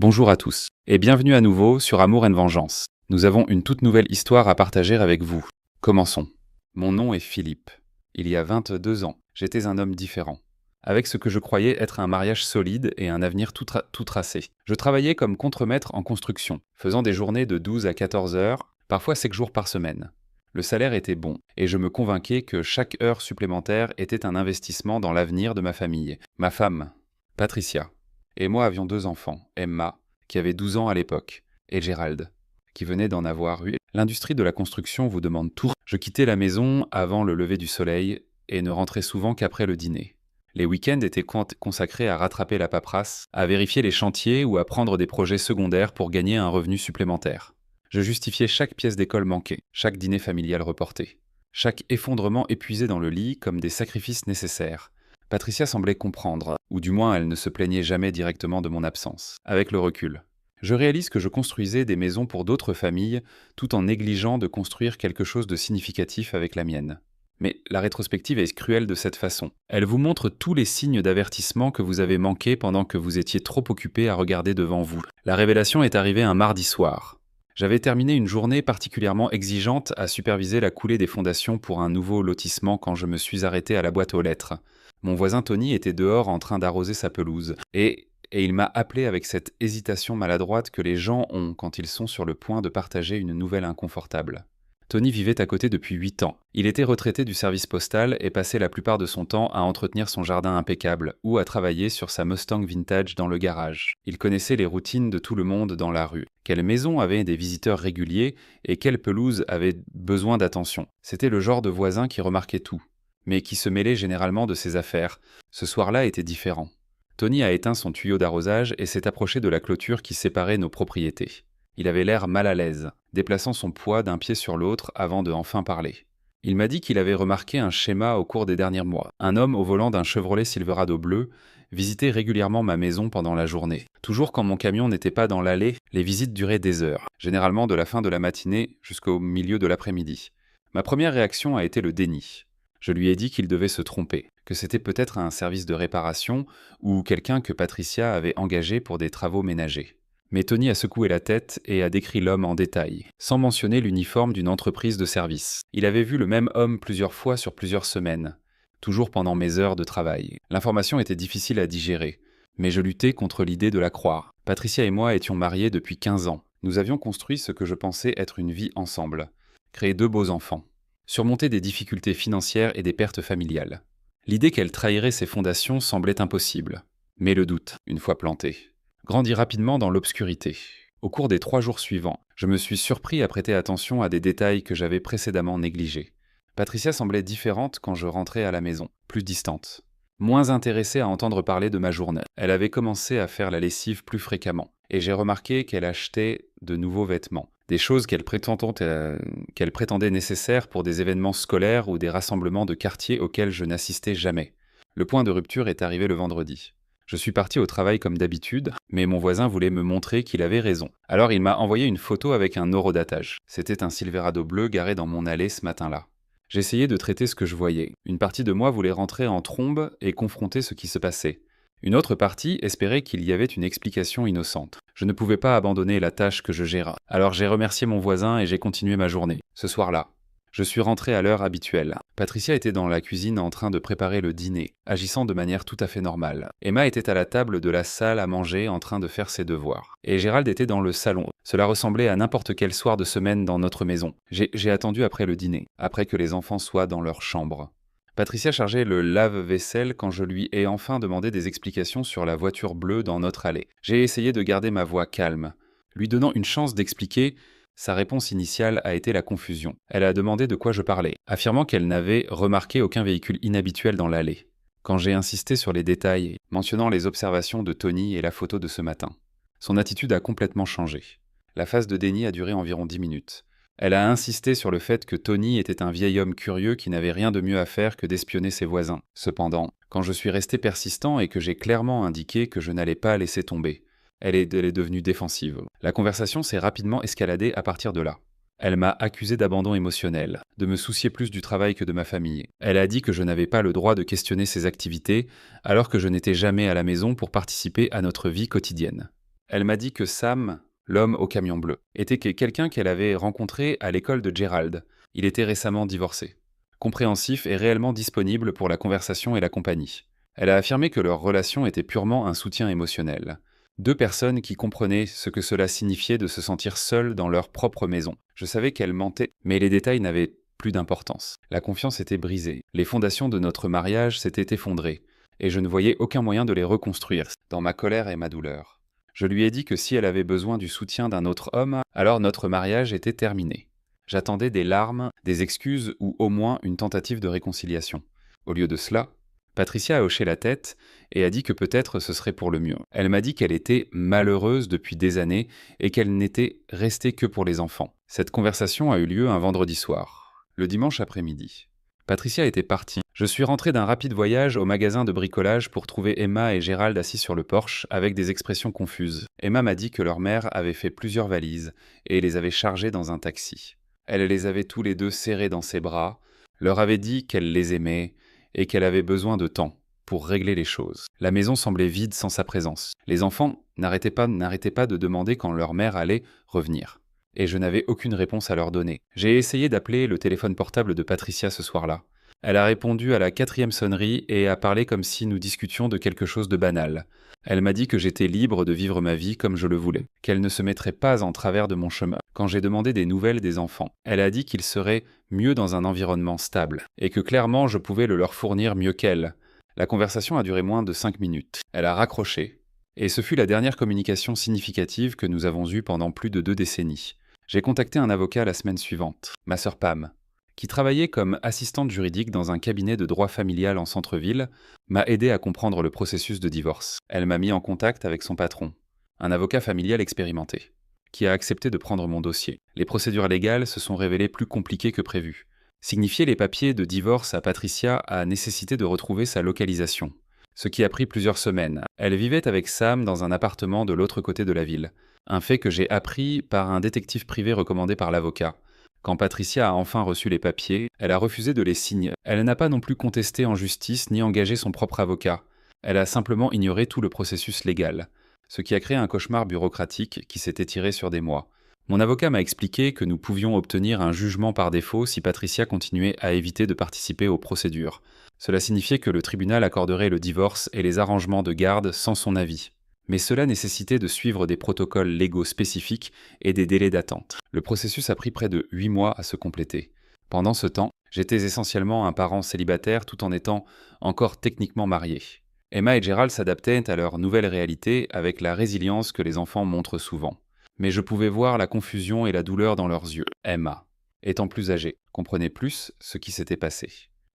Bonjour à tous, et bienvenue à nouveau sur Amour and Vengeance. Nous avons une toute nouvelle histoire à partager avec vous. Commençons. Mon nom est Philippe. Il y a 22 ans, j'étais un homme différent, avec ce que je croyais être un mariage solide et un avenir tout tracé. Je travaillais comme contremaître en construction, faisant des journées de 12 à 14 heures, parfois 5 jours par semaine. Le salaire était bon, et je me convainquais que chaque heure supplémentaire était un investissement dans l'avenir de ma famille. Ma femme, Patricia, et moi avions 2 enfants, Emma, qui avait 12 ans à l'époque, et Gérald, qui venait d'en avoir 8. L'industrie de la construction vous demande tout. Je quittais la maison avant le lever du soleil et ne rentrais souvent qu'après le dîner. Les week-ends étaient consacrés à rattraper la paperasse, à vérifier les chantiers ou à prendre des projets secondaires pour gagner un revenu supplémentaire. Je justifiais chaque pièce d'école manquée, chaque dîner familial reporté, chaque effondrement épuisé dans le lit comme des sacrifices nécessaires. Patricia semblait comprendre, ou du moins elle ne se plaignait jamais directement de mon absence. Avec le recul, je réalise que je construisais des maisons pour d'autres familles, tout en négligeant de construire quelque chose de significatif avec la mienne. Mais la rétrospective est cruelle de cette façon. Elle vous montre tous les signes d'avertissement que vous avez manqués pendant que vous étiez trop occupé à regarder devant vous. La révélation est arrivée un mardi soir. J'avais terminé une journée particulièrement exigeante à superviser la coulée des fondations pour un nouveau lotissement quand je me suis arrêté à la boîte aux lettres. Mon voisin Tony était dehors en train d'arroser sa pelouse, et il m'a appelé avec cette hésitation maladroite que les gens ont quand ils sont sur le point de partager une nouvelle inconfortable. Tony vivait à côté depuis 8 ans. Il était retraité du service postal et passait la plupart de son temps à entretenir son jardin impeccable ou à travailler sur sa Mustang vintage dans le garage. Il connaissait les routines de tout le monde dans la rue. Quelle maison avait des visiteurs réguliers et quelle pelouse avait besoin d'attention. C'était le genre de voisin qui remarquait tout, mais qui se mêlait généralement de ses affaires. Ce soir-là était différent. Tony a éteint son tuyau d'arrosage et s'est approché de la clôture qui séparait nos propriétés. Il avait l'air mal à l'aise, déplaçant son poids d'un pied sur l'autre avant de enfin parler. Il m'a dit qu'il avait remarqué un schéma au cours des derniers mois. Un homme au volant d'un Chevrolet Silverado bleu visitait régulièrement ma maison pendant la journée. Toujours quand mon camion n'était pas dans l'allée, les visites duraient des heures, généralement de la fin de la matinée jusqu'au milieu de l'après-midi. Ma première réaction a été le déni. Je lui ai dit qu'il devait se tromper, que c'était peut-être un service de réparation ou quelqu'un que Patricia avait engagé pour des travaux ménagers. Mais Tony a secoué la tête et a décrit l'homme en détail, sans mentionner l'uniforme d'une entreprise de service. Il avait vu le même homme plusieurs fois sur plusieurs semaines, toujours pendant mes heures de travail. L'information était difficile à digérer, mais je luttais contre l'idée de la croire. Patricia et moi étions mariés depuis 15 ans. Nous avions construit ce que je pensais être une vie ensemble, créé 2 beaux enfants, surmonté des difficultés financières et des pertes familiales. L'idée qu'elle trahirait ses fondations semblait impossible, mais le doute, une fois planté, grandit rapidement dans l'obscurité. Au cours des 3 jours suivants, je me suis surpris à prêter attention à des détails que j'avais précédemment négligés. Patricia semblait différente quand je rentrais à la maison, plus distante, moins intéressée à entendre parler de ma journée. Elle avait commencé à faire la lessive plus fréquemment, et j'ai remarqué qu'elle achetait de nouveaux vêtements, des choses qu'elle prétendait nécessaires pour des événements scolaires ou des rassemblements de quartier auxquels je n'assistais jamais. Le point de rupture est arrivé le vendredi. Je suis parti au travail comme d'habitude, mais mon voisin voulait me montrer qu'il avait raison. Alors il m'a envoyé une photo avec un horodatage. C'était un Silverado bleu garé dans mon allée ce matin-là. J'essayais de traiter ce que je voyais. Une partie de moi voulait rentrer en trombe et confronter ce qui se passait. Une autre partie espérait qu'il y avait une explication innocente. Je ne pouvais pas abandonner la tâche que je gérais. Alors j'ai remercié mon voisin et j'ai continué ma journée. Ce soir-là, je suis rentré à l'heure habituelle. Patricia était dans la cuisine en train de préparer le dîner, agissant de manière tout à fait normale. Emma était à la table de la salle à manger en train de faire ses devoirs. Et Gérald était dans le salon. Cela ressemblait à n'importe quel soir de semaine dans notre maison. J'ai attendu après le dîner, après que les enfants soient dans leur chambre. Patricia chargeait le lave-vaisselle quand je lui ai enfin demandé des explications sur la voiture bleue dans notre allée. J'ai essayé de garder ma voix calme, lui donnant une chance d'expliquer. Sa réponse initiale a été la confusion. Elle a demandé de quoi je parlais, affirmant qu'elle n'avait remarqué aucun véhicule inhabituel dans l'allée. Quand j'ai insisté sur les détails, mentionnant les observations de Tony et la photo de ce matin, son attitude a complètement changé. La phase de déni a duré environ 10 minutes. Elle a insisté sur le fait que Tony était un vieil homme curieux qui n'avait rien de mieux à faire que d'espionner ses voisins. Cependant, quand je suis resté persistant et que j'ai clairement indiqué que je n'allais pas laisser tomber, elle est devenue défensive. La conversation s'est rapidement escaladée à partir de là. Elle m'a accusé d'abandon émotionnel, de me soucier plus du travail que de ma famille. Elle a dit que je n'avais pas le droit de questionner ses activités, alors que je n'étais jamais à la maison pour participer à notre vie quotidienne. Elle m'a dit que Sam, l'homme au camion bleu, était quelqu'un qu'elle avait rencontré à l'école de Gerald. Il était récemment divorcé. Compréhensif et réellement disponible pour la conversation et la compagnie. Elle a affirmé que leur relation était purement un soutien émotionnel. Deux personnes qui comprenaient ce que cela signifiait de se sentir seules dans leur propre maison. Je savais qu'elle mentait, mais les détails n'avaient plus d'importance. La confiance était brisée. Les fondations de notre mariage s'étaient effondrées, et je ne voyais aucun moyen de les reconstruire, dans ma colère et ma douleur. Je lui ai dit que si elle avait besoin du soutien d'un autre homme, alors notre mariage était terminé. J'attendais des larmes, des excuses ou au moins une tentative de réconciliation. Au lieu de cela, Patricia a hoché la tête et a dit que peut-être ce serait pour le mieux. Elle m'a dit qu'elle était malheureuse depuis des années et qu'elle n'était restée que pour les enfants. Cette conversation a eu lieu un vendredi soir, le dimanche après-midi. Patricia était partie. Je suis rentré d'un rapide voyage au magasin de bricolage pour trouver Emma et Gérald assis sur le porche avec des expressions confuses. Emma m'a dit que leur mère avait fait plusieurs valises et les avait chargées dans un taxi. Elle les avait tous les deux serrés dans ses bras, leur avait dit qu'elle les aimait et qu'elle avait besoin de temps pour régler les choses. La maison semblait vide sans sa présence. Les enfants n'arrêtaient pas de demander quand leur mère allait revenir. Et je n'avais aucune réponse à leur donner. J'ai essayé d'appeler le téléphone portable de Patricia ce soir-là. Elle a répondu à la 4e sonnerie et a parlé comme si nous discutions de quelque chose de banal. Elle m'a dit que j'étais libre de vivre ma vie comme je le voulais, qu'elle ne se mettrait pas en travers de mon chemin. Quand j'ai demandé des nouvelles des enfants, elle a dit qu'ils seraient mieux dans un environnement stable, et que clairement je pouvais le leur fournir mieux qu'elle. La conversation a duré moins de 5 minutes. Elle a raccroché, et ce fut la dernière communication significative que nous avons eue pendant plus de 2 décennies. J'ai contacté un avocat la semaine suivante, ma sœur Pam, qui travaillait comme assistante juridique dans un cabinet de droit familial en centre-ville, m'a aidé à comprendre le processus de divorce. Elle m'a mis en contact avec son patron, un avocat familial expérimenté, qui a accepté de prendre mon dossier. Les procédures légales se sont révélées plus compliquées que prévu. Signifier les papiers de divorce à Patricia a nécessité de retrouver sa localisation, ce qui a pris plusieurs semaines. Elle vivait avec Sam dans un appartement de l'autre côté de la ville, un fait que j'ai appris par un détective privé recommandé par l'avocat. Quand Patricia a enfin reçu les papiers, elle a refusé de les signer. Elle n'a pas non plus contesté en justice ni engagé son propre avocat. Elle a simplement ignoré tout le processus légal, ce qui a créé un cauchemar bureaucratique qui s'est étiré sur des mois. Mon avocat m'a expliqué que nous pouvions obtenir un jugement par défaut si Patricia continuait à éviter de participer aux procédures. Cela signifiait que le tribunal accorderait le divorce et les arrangements de garde sans son avis. Mais cela nécessitait de suivre des protocoles légaux spécifiques et des délais d'attente. Le processus a pris près de 8 mois à se compléter. Pendant ce temps, j'étais essentiellement un parent célibataire tout en étant encore techniquement marié. Emma et Gerald s'adaptaient à leur nouvelle réalité avec la résilience que les enfants montrent souvent. Mais je pouvais voir la confusion et la douleur dans leurs yeux. Emma, étant plus âgée, comprenait plus ce qui s'était passé.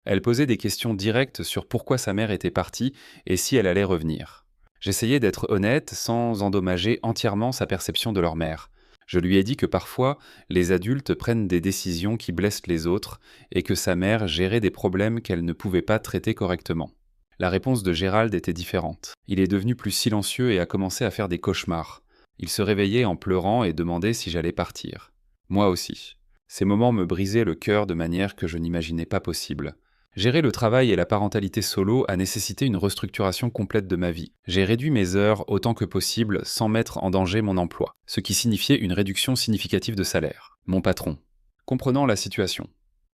Elle posait des questions directes sur pourquoi sa mère était partie et si elle allait revenir. J'essayais d'être honnête sans endommager entièrement sa perception de leur mère. Je lui ai dit que parfois, les adultes prennent des décisions qui blessent les autres et que sa mère gérait des problèmes qu'elle ne pouvait pas traiter correctement. La réponse de Gérald était différente. Il est devenu plus silencieux et a commencé à faire des cauchemars. Il se réveillait en pleurant et demandait si j'allais partir. Moi aussi. Ces moments me brisaient le cœur de manière que je n'imaginais pas possible. Gérer le travail et la parentalité solo a nécessité une restructuration complète de ma vie. J'ai réduit mes heures autant que possible sans mettre en danger mon emploi, ce qui signifiait une réduction significative de salaire. Mon patron, comprenant la situation,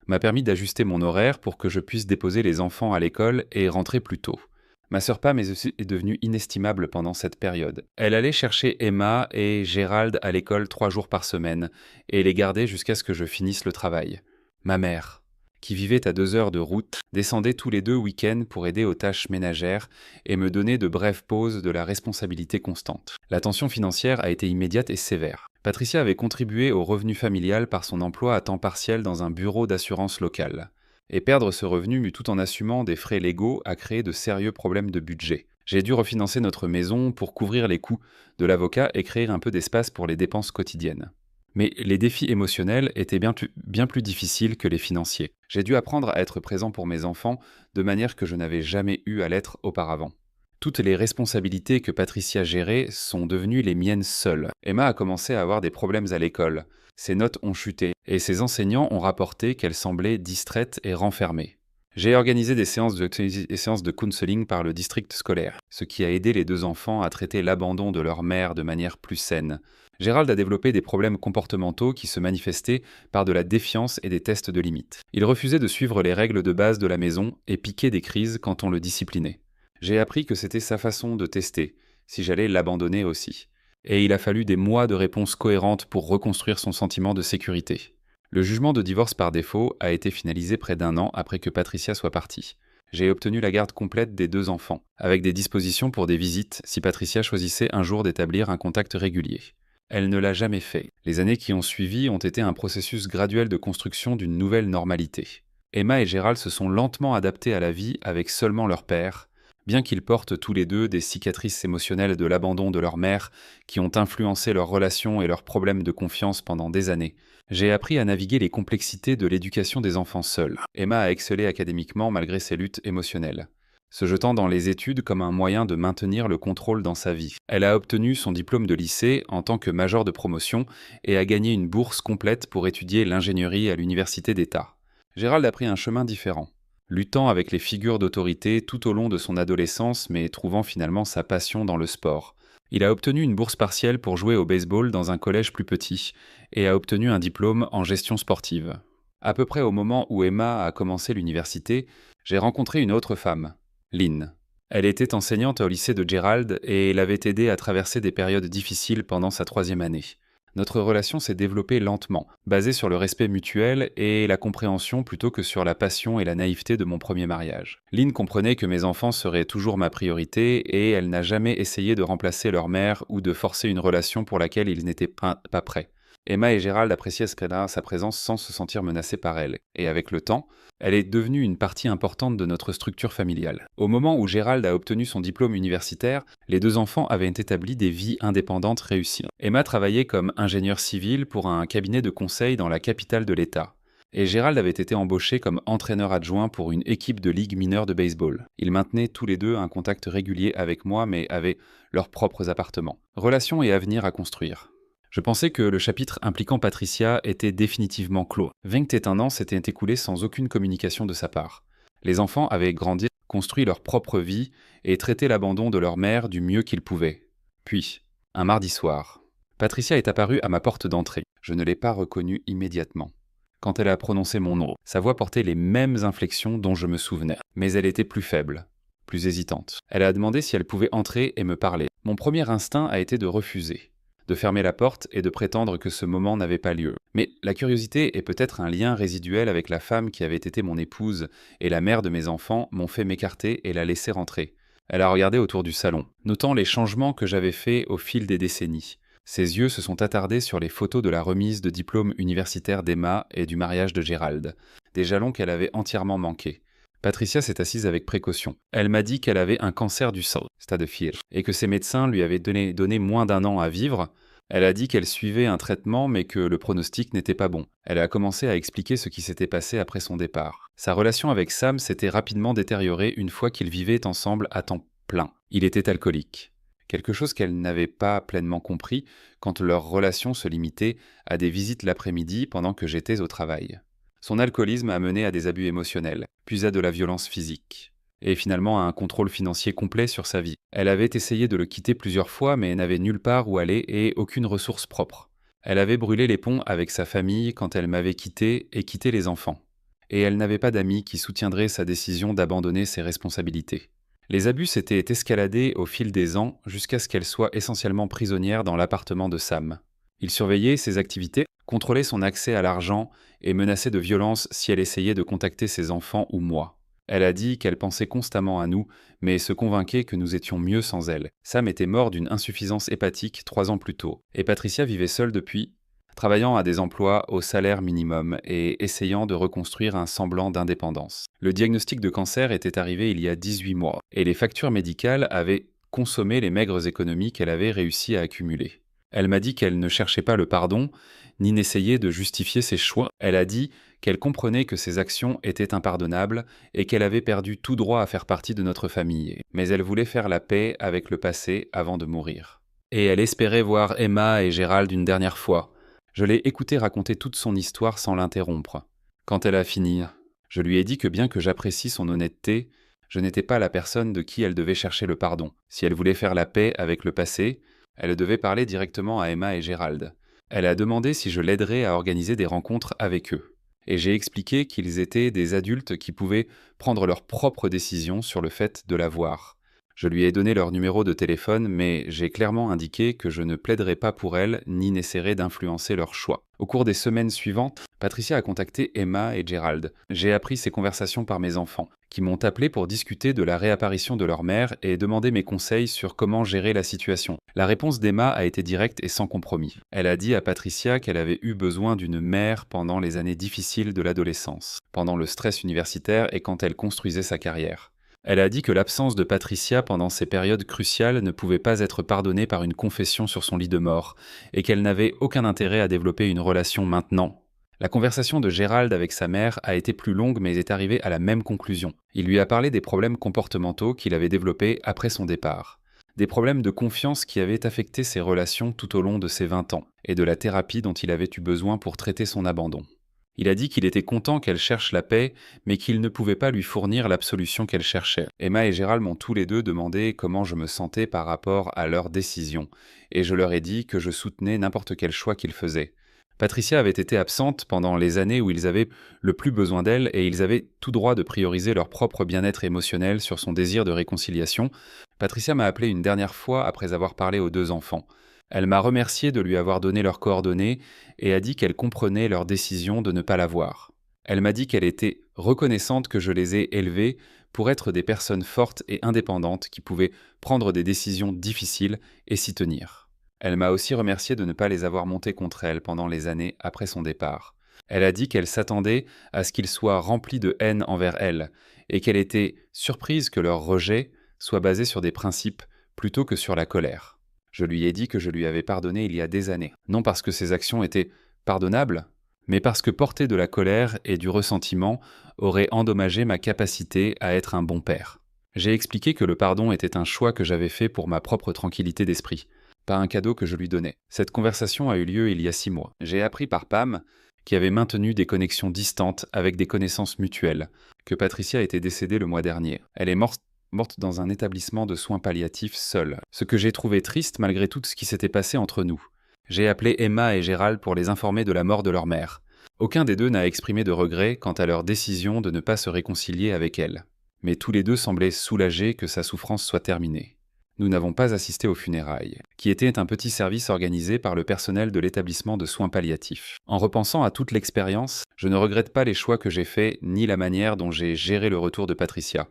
m'a permis d'ajuster mon horaire pour que je puisse déposer les enfants à l'école et rentrer plus tôt. Ma sœur Pam est devenue inestimable pendant cette période. Elle allait chercher Emma et Gérald à l'école 3 jours par semaine et les gardait jusqu'à ce que je finisse le travail. Ma mère, qui vivait à 2 heures de route, descendait tous les 2 week-ends pour aider aux tâches ménagères et me donnait de brèves pauses de la responsabilité constante. La tension financière a été immédiate et sévère. Patricia avait contribué au revenu familial par son emploi à temps partiel dans un bureau d'assurance local. Et perdre ce revenu tout en assumant des frais légaux a créé de sérieux problèmes de budget. J'ai dû refinancer notre maison pour couvrir les coûts de l'avocat et créer un peu d'espace pour les dépenses quotidiennes. Mais les défis émotionnels étaient bien plus difficiles que les financiers. J'ai dû apprendre à être présent pour mes enfants de manière que je n'avais jamais eu à l'être auparavant. Toutes les responsabilités que Patricia gérait sont devenues les miennes seules. Emma a commencé à avoir des problèmes à l'école. Ses notes ont chuté et ses enseignants ont rapporté qu'elle semblait distraite et renfermée. J'ai organisé des séances de counseling par le district scolaire, ce qui a aidé les deux enfants à traiter l'abandon de leur mère de manière plus saine. Gérald a développé des problèmes comportementaux qui se manifestaient par de la défiance et des tests de limites. Il refusait de suivre les règles de base de la maison et piquait des crises quand on le disciplinait. J'ai appris que c'était sa façon de tester, si j'allais l'abandonner aussi. Et il a fallu des mois de réponses cohérentes pour reconstruire son sentiment de sécurité. Le jugement de divorce par défaut a été finalisé près d'un an après que Patricia soit partie. J'ai obtenu la garde complète des deux enfants, avec des dispositions pour des visites si Patricia choisissait un jour d'établir un contact régulier. Elle ne l'a jamais fait. Les années qui ont suivi ont été un processus graduel de construction d'une nouvelle normalité. Emma et Gérald se sont lentement adaptés à la vie avec seulement leur père, bien qu'ils portent tous les deux des cicatrices émotionnelles de l'abandon de leur mère qui ont influencé leurs relations et leurs problèmes de confiance pendant des années. J'ai appris à naviguer les complexités de l'éducation des enfants seuls. Emma a excellé académiquement malgré ses luttes émotionnelles, se jetant dans les études comme un moyen de maintenir le contrôle dans sa vie. Elle a obtenu son diplôme de lycée en tant que major de promotion et a gagné une bourse complète pour étudier l'ingénierie à l'université d'État. Gérald a pris un chemin différent, luttant avec les figures d'autorité tout au long de son adolescence mais trouvant finalement sa passion dans le sport. Il a obtenu une bourse partielle pour jouer au baseball dans un collège plus petit et a obtenu un diplôme en gestion sportive. À peu près au moment où Emma a commencé l'université, j'ai rencontré une autre femme, Lynn. Elle était enseignante au lycée de Gérald et l'avait aidé à traverser des périodes difficiles pendant sa 3e année. Notre relation s'est développée lentement, basée sur le respect mutuel et la compréhension plutôt que sur la passion et la naïveté de mon premier mariage. Lynn comprenait que mes enfants seraient toujours ma priorité et elle n'a jamais essayé de remplacer leur mère ou de forcer une relation pour laquelle ils n'étaient pas prêts. Emma et Gérald appréciaient sa présence sans se sentir menacés par elle, et avec le temps, elle est devenue une partie importante de notre structure familiale. Au moment où Gérald a obtenu son diplôme universitaire, les deux enfants avaient établi des vies indépendantes réussies. Emma travaillait comme ingénieure civile pour un cabinet de conseil dans la capitale de l'État. Et Gérald avait été embauché comme entraîneur adjoint pour une équipe de ligue mineure de baseball. Ils maintenaient tous les deux un contact régulier avec moi, mais avaient leurs propres appartements. Relations et avenir à construire. Je pensais que le chapitre impliquant Patricia était définitivement clos. 21 ans s'étaient écoulés sans aucune communication de sa part. Les enfants avaient grandi, construit leur propre vie et traité l'abandon de leur mère du mieux qu'ils pouvaient. Puis, un mardi soir, Patricia est apparue à ma porte d'entrée. Je ne l'ai pas reconnue immédiatement. Quand elle a prononcé mon nom, sa voix portait les mêmes inflexions dont je me souvenais, mais elle était plus faible, plus hésitante. Elle a demandé si elle pouvait entrer et me parler. Mon premier instinct a été de refuser, de fermer la porte et de prétendre que ce moment n'avait pas lieu. Mais la curiosité et peut-être un lien résiduel avec la femme qui avait été mon épouse et la mère de mes enfants m'ont fait m'écarter et la laisser rentrer. Elle a regardé autour du salon, notant les changements que j'avais faits au fil des décennies. Ses yeux se sont attardés sur les photos de la remise de diplôme universitaire d'Emma et du mariage de Gérald, des jalons qu'elle avait entièrement manqués. Patricia s'est assise avec précaution. Elle m'a dit qu'elle avait un cancer du sang, stade 4, et que ses médecins lui avaient donné moins d'1 an à vivre. Elle a dit qu'elle suivait un traitement mais que le pronostic n'était pas bon. Elle a commencé à expliquer ce qui s'était passé après son départ. Sa relation avec Sam s'était rapidement détériorée une fois qu'ils vivaient ensemble à temps plein. Il était alcoolique. Quelque chose qu'elle n'avait pas pleinement compris quand leur relation se limitait à des visites l'après-midi pendant que j'étais au travail. Son alcoolisme a mené à des abus émotionnels, puis à de la violence physique, et finalement à un contrôle financier complet sur sa vie. Elle avait essayé de le quitter plusieurs fois, mais n'avait nulle part où aller et aucune ressource propre. Elle avait brûlé les ponts avec sa famille quand elle m'avait quitté et quitté les enfants. Et elle n'avait pas d'amis qui soutiendraient sa décision d'abandonner ses responsabilités. Les abus s'étaient escaladés au fil des ans jusqu'à ce qu'elle soit essentiellement prisonnière dans l'appartement de Sam. Il surveillait ses activités, contrôlait son accès à l'argent et menaçait de violence si elle essayait de contacter ses enfants ou moi. Elle a dit qu'elle pensait constamment à nous, mais se convainquait que nous étions mieux sans elle. Sam était mort d'une insuffisance hépatique 3 ans plus tôt, et Patricia vivait seule depuis, travaillant à des emplois au salaire minimum et essayant de reconstruire un semblant d'indépendance. Le diagnostic de cancer était arrivé il y a 18 mois, et les factures médicales avaient consommé les maigres économies qu'elle avait réussi à accumuler. Elle m'a dit qu'elle ne cherchait pas le pardon, ni n'essayait de justifier ses choix. Elle a dit qu'elle comprenait que ses actions étaient impardonnables et qu'elle avait perdu tout droit à faire partie de notre famille. Mais elle voulait faire la paix avec le passé avant de mourir. Et elle espérait voir Emma et Gérald une dernière fois. Je l'ai écoutée raconter toute son histoire sans l'interrompre. Quand elle a fini, Je lui ai dit que bien que j'apprécie son honnêteté, je n'étais pas la personne de qui elle devait chercher le pardon. Si elle voulait faire la paix avec le passé, elle devait parler directement à Emma et Gérald. Elle a demandé si je l'aiderais à organiser des rencontres avec eux. Et j'ai expliqué qu'ils étaient des adultes qui pouvaient prendre leurs propres décisions sur le fait de la voir. Je lui ai donné leur numéro de téléphone, mais j'ai clairement indiqué que je ne plaiderais pas pour elles ni n'essaierais d'influencer leur choix. Au cours des semaines suivantes, Patricia a contacté Emma et Gérald. J'ai appris ces conversations par mes enfants, qui m'ont appelé pour discuter de la réapparition de leur mère et demander mes conseils sur comment gérer la situation. La réponse d'Emma a été directe et sans compromis. Elle a dit à Patricia qu'elle avait eu besoin d'une mère pendant les années difficiles de l'adolescence, pendant le stress universitaire et quand elle construisait sa carrière. Elle a dit que l'absence de Patricia pendant ces périodes cruciales ne pouvait pas être pardonnée par une confession sur son lit de mort, et qu'elle n'avait aucun intérêt à développer une relation maintenant. La conversation de Gérald avec sa mère a été plus longue mais est arrivée à la même conclusion. Il lui a parlé des problèmes comportementaux qu'il avait développés après son départ. Des problèmes de confiance qui avaient affecté ses relations tout au long de ses 20 ans, et de la thérapie dont il avait eu besoin pour traiter son abandon. Il a dit qu'il était content qu'elle cherche la paix, mais qu'il ne pouvait pas lui fournir l'absolution qu'elle cherchait. Emma et Gérald m'ont tous les deux demandé comment je me sentais par rapport à leur décision, et je leur ai dit que je soutenais n'importe quel choix qu'ils faisaient. Patricia avait été absente pendant les années où ils avaient le plus besoin d'elle et ils avaient tout droit de prioriser leur propre bien-être émotionnel sur son désir de réconciliation. Patricia m'a appelé une dernière fois après avoir parlé aux deux enfants. Elle m'a remercié de lui avoir donné leurs coordonnées et a dit qu'elle comprenait leur décision de ne pas la voir. Elle m'a dit qu'elle était reconnaissante que je les ai élevés pour être des personnes fortes et indépendantes qui pouvaient prendre des décisions difficiles et s'y tenir. Elle m'a aussi remercié de ne pas les avoir montés contre elle pendant les années après son départ. Elle a dit qu'elle s'attendait à ce qu'ils soient remplis de haine envers elle et qu'elle était surprise que leur rejet soit basé sur des principes plutôt que sur la colère. Je lui ai dit que je lui avais pardonné il y a des années, non parce que ses actions étaient pardonnables, mais parce que porter de la colère et du ressentiment aurait endommagé ma capacité à être un bon père. J'ai expliqué que le pardon était un choix que j'avais fait pour ma propre tranquillité d'esprit, pas un cadeau que je lui donnais. Cette conversation a eu lieu il y a 6 mois. J'ai appris par Pam, qui avait maintenu des connexions distantes avec des connaissances mutuelles, que Patricia était décédée le mois dernier. Elle est morte dans un établissement de soins palliatifs seule, ce que j'ai trouvé triste malgré tout ce qui s'était passé entre nous. J'ai appelé Emma et Gérald pour les informer de la mort de leur mère. Aucun des deux n'a exprimé de regret quant à leur décision de ne pas se réconcilier avec elle, mais tous les deux semblaient soulagés que sa souffrance soit terminée. Nous n'avons pas assisté aux funérailles, qui était un petit service organisé par le personnel de l'établissement de soins palliatifs. En repensant à toute l'expérience, je ne regrette pas les choix que j'ai faits ni la manière dont j'ai géré le retour de Patricia.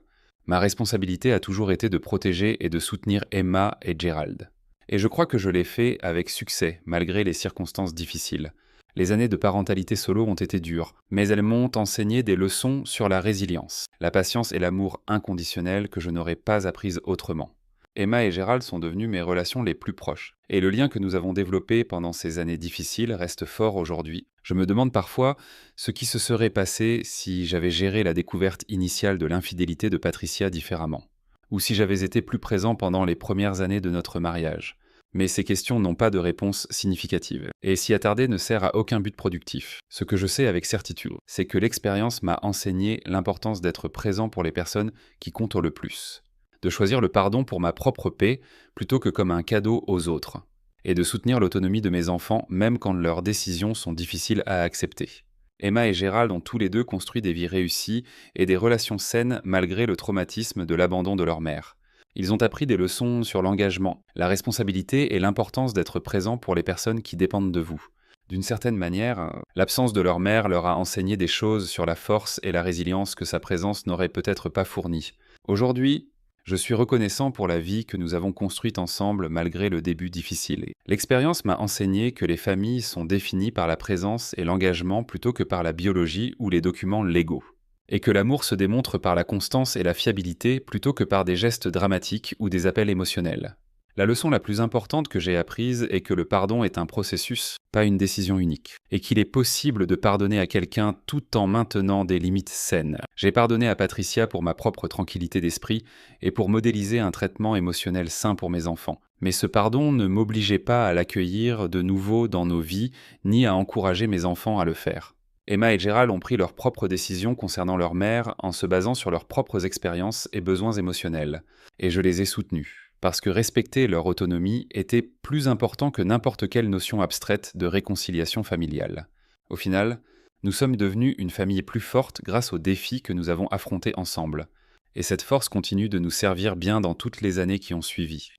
Ma responsabilité a toujours été de protéger et de soutenir Emma et Gérald. Et je crois que je l'ai fait avec succès, malgré les circonstances difficiles. Les années de parentalité solo ont été dures, mais elles m'ont enseigné des leçons sur la résilience, la patience et l'amour inconditionnel que je n'aurais pas apprises autrement. Emma et Gérald sont devenus mes relations les plus proches. Et le lien que nous avons développé pendant ces années difficiles reste fort aujourd'hui. Je me demande parfois ce qui se serait passé si j'avais géré la découverte initiale de l'infidélité de Patricia différemment, ou si j'avais été plus présent pendant les premières années de notre mariage. Mais ces questions n'ont pas de réponse significative, et s'y attarder ne sert à aucun but productif. Ce que je sais avec certitude, c'est que l'expérience m'a enseigné l'importance d'être présent pour les personnes qui comptent le plus, de choisir le pardon pour ma propre paix plutôt que comme un cadeau aux autres, et de soutenir l'autonomie de mes enfants même quand leurs décisions sont difficiles à accepter. Emma et Gérald ont tous les deux construit des vies réussies et des relations saines malgré le traumatisme de l'abandon de leur mère. Ils ont appris des leçons sur l'engagement, la responsabilité et l'importance d'être présent pour les personnes qui dépendent de vous. D'une certaine manière, l'absence de leur mère leur a enseigné des choses sur la force et la résilience que sa présence n'aurait peut-être pas fournies. Aujourd'hui, je suis reconnaissant pour la vie que nous avons construite ensemble malgré le début difficile. L'expérience m'a enseigné que les familles sont définies par la présence et l'engagement plutôt que par la biologie ou les documents légaux, et que l'amour se démontre par la constance et la fiabilité plutôt que par des gestes dramatiques ou des appels émotionnels. La leçon la plus importante que j'ai apprise est que le pardon est un processus, pas une décision unique, et qu'il est possible de pardonner à quelqu'un tout en maintenant des limites saines. J'ai pardonné à Patricia pour ma propre tranquillité d'esprit et pour modéliser un traitement émotionnel sain pour mes enfants. Mais ce pardon ne m'obligeait pas à l'accueillir de nouveau dans nos vies, ni à encourager mes enfants à le faire. Emma et Gérald ont pris leurs propres décisions concernant leur mère en se basant sur leurs propres expériences et besoins émotionnels. Et je les ai soutenus, parce que respecter leur autonomie était plus important que n'importe quelle notion abstraite de réconciliation familiale. Au final, nous sommes devenus une famille plus forte grâce aux défis que nous avons affrontés ensemble. Et cette force continue de nous servir bien dans toutes les années qui ont suivi.